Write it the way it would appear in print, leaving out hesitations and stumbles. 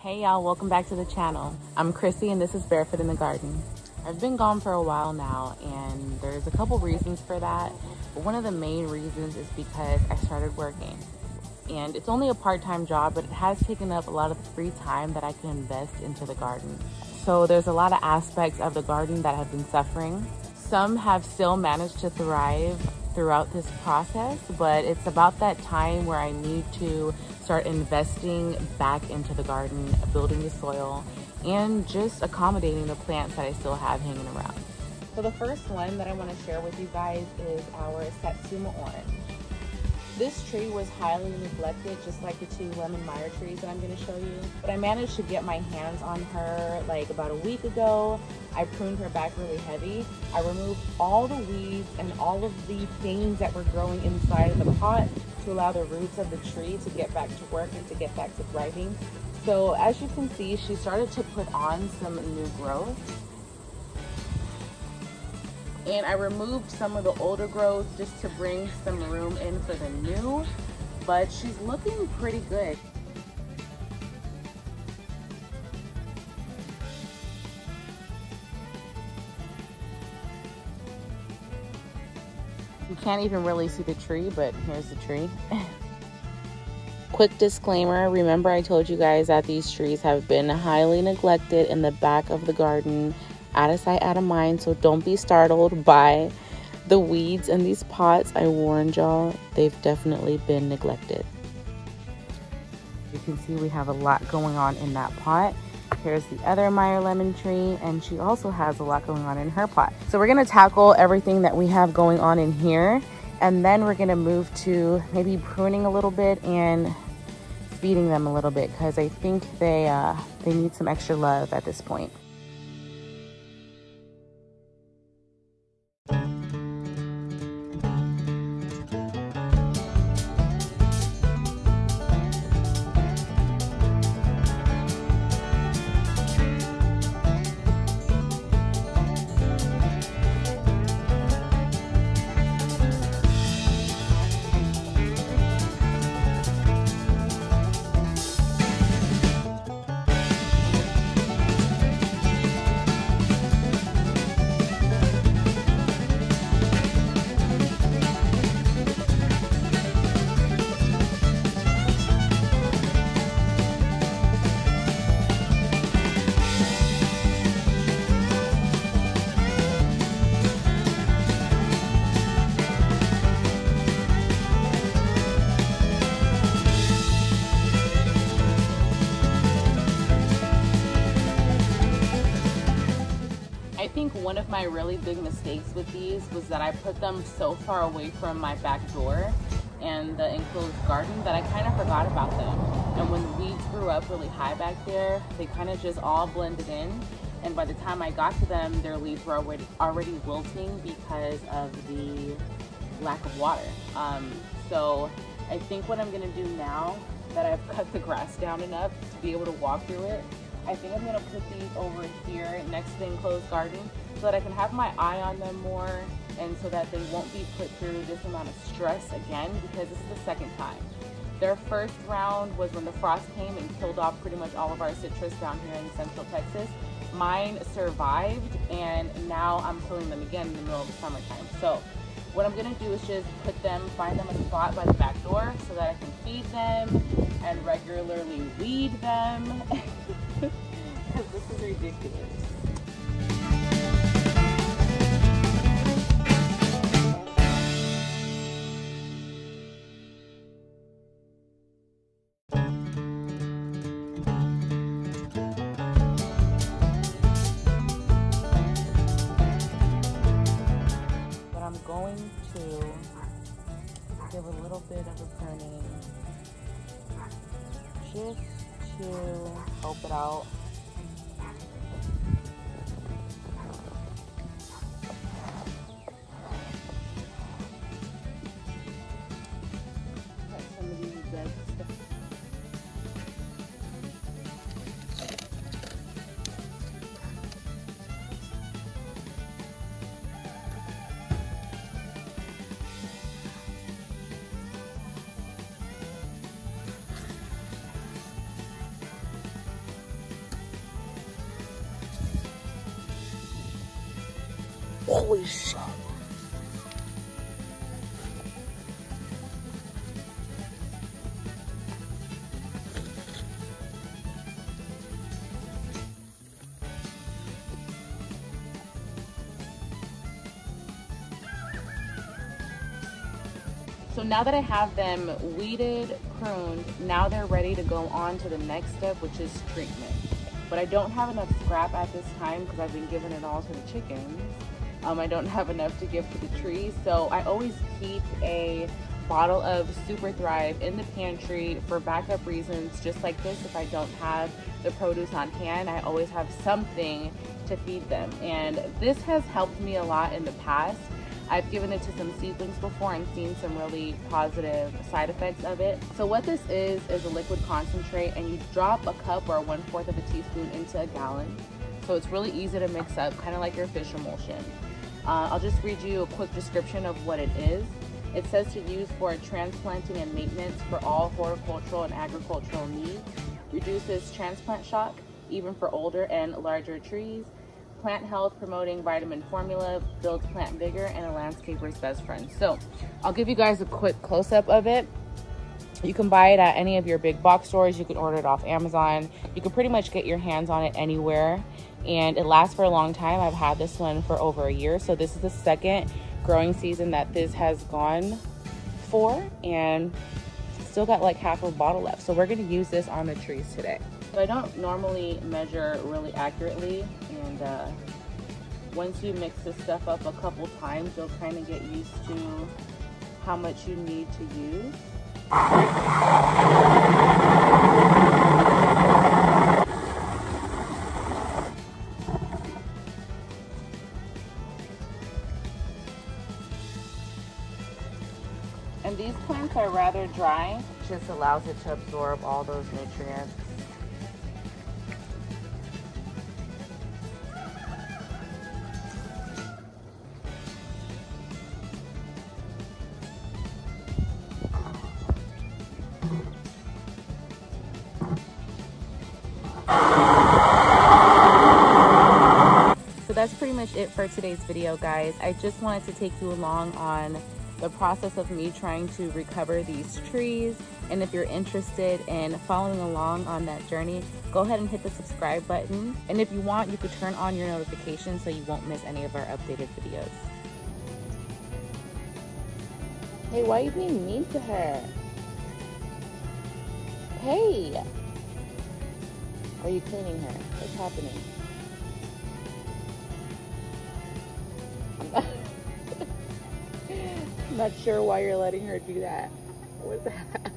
Hey y'all, welcome back to the channel. I'm Chrissy and this is Barefoot in the Garden. I've been gone for a while now and there's a couple reasons for that. But one of the main reasons is because I started working. And it's only a part-time job, but it has taken up a lot of the free time that I can invest into the garden. So there's a lot of aspects of the garden that have been suffering. Some have still managed to thrive throughout this process, but it's about that time where I need to start investing back into the garden, building the soil, and just accommodating the plants that I still have hanging around. So the first one that I want to share with you guys is our Satsuma orange. This tree was highly neglected, just like the two lemon Meyer trees that I'm going to show you. But I managed to get my hands on her like about a week ago. I pruned her back really heavy. I removed all the weeds and all of the things that were growing inside of the pot to allow the roots of the tree to get back to work and to get back to thriving. So as you can see, she started to put on some new growth. And I removed some of the older growth just to bring some room in for the new, but she's looking pretty good. You can't even really see the tree, but here's the tree. Quick disclaimer, remember I told you guys that these trees have been highly neglected in the back of the garden. Out of sight, out of mind, so don't be startled by the weeds in these pots. I warned y'all, they've definitely been neglected. You can see we have a lot going on in that pot. Here's the other Meyer lemon tree, and she also has a lot going on in her pot. So we're gonna tackle everything that we have going on in here, and then we're gonna move to maybe pruning a little bit and feeding them a little bit, because I think they need some extra love at this point. I think one of my really big mistakes with these was that I put them so far away from my back door and the enclosed garden that I kind of forgot about them. And when the weeds grew up really high back there, they kind of just all blended in. And by the time I got to them, their leaves were already wilting because of the lack of water. So I think what I'm gonna do now that I've cut the grass down enough to be able to walk through it, I think I'm gonna put these over here next to the enclosed garden so that I can have my eye on them more and so that they won't be put through this amount of stress again, because this is the second time. Their first round was when the frost came and killed off pretty much all of our citrus down here in Central Texas. Mine survived, and now I'm killing them again in the middle of the summertime. So what I'm gonna do is just find them a spot by the back door so that I can feed them and regularly weed them. Because this is ridiculous. But I'm going to give a little bit of a pruning just to help it out. Holy shit. So now that I have them weeded, pruned, now they're ready to go on to the next step, which is treatment. But I don't have enough scrap at this time because I've been giving it all to the chickens. I don't have enough to give to the trees, so I always keep a bottle of Super Thrive in the pantry for backup reasons just like this. If I don't have the produce on hand, I always have something to feed them, and this has helped me a lot in the past. I've given it to some seedlings before and seen some really positive side effects of it. So what this is a liquid concentrate, and you drop a cup or 1/4 of a teaspoon into a gallon. So it's really easy to mix up, kind of like your fish emulsion. I'll just read you a quick description of what it is. It says to use for transplanting and maintenance for all horticultural and agricultural needs. Reduces transplant shock, even for older and larger trees. Plant health promoting vitamin formula, builds plant vigor, and a landscaper's best friend. So I'll give you guys a quick close-up of it. You can buy it at any of your big box stores. You can order it off Amazon. You can pretty much get your hands on it anywhere, and it lasts for a long time. I've had this one for over a year, so this is the second growing season that this has gone for, and still got like half a bottle left. So we're gonna use this on the trees today. So I don't normally measure really accurately, and once you mix this stuff up a couple times, you'll kind of get used to how much you need to use. And these plants are rather dry, just allows it to absorb all those nutrients. So that's pretty much it for today's video, guys. I just wanted to take you along on the process of me trying to recover these trees. And if you're interested in following along on that journey, go ahead and hit the subscribe button. And if you want, you could turn on your notifications so you won't miss any of our updated videos. Hey, why are you being mean to her? Hey! Are you cleaning her? What's happening? I'm not sure why you're letting her do that. What's that?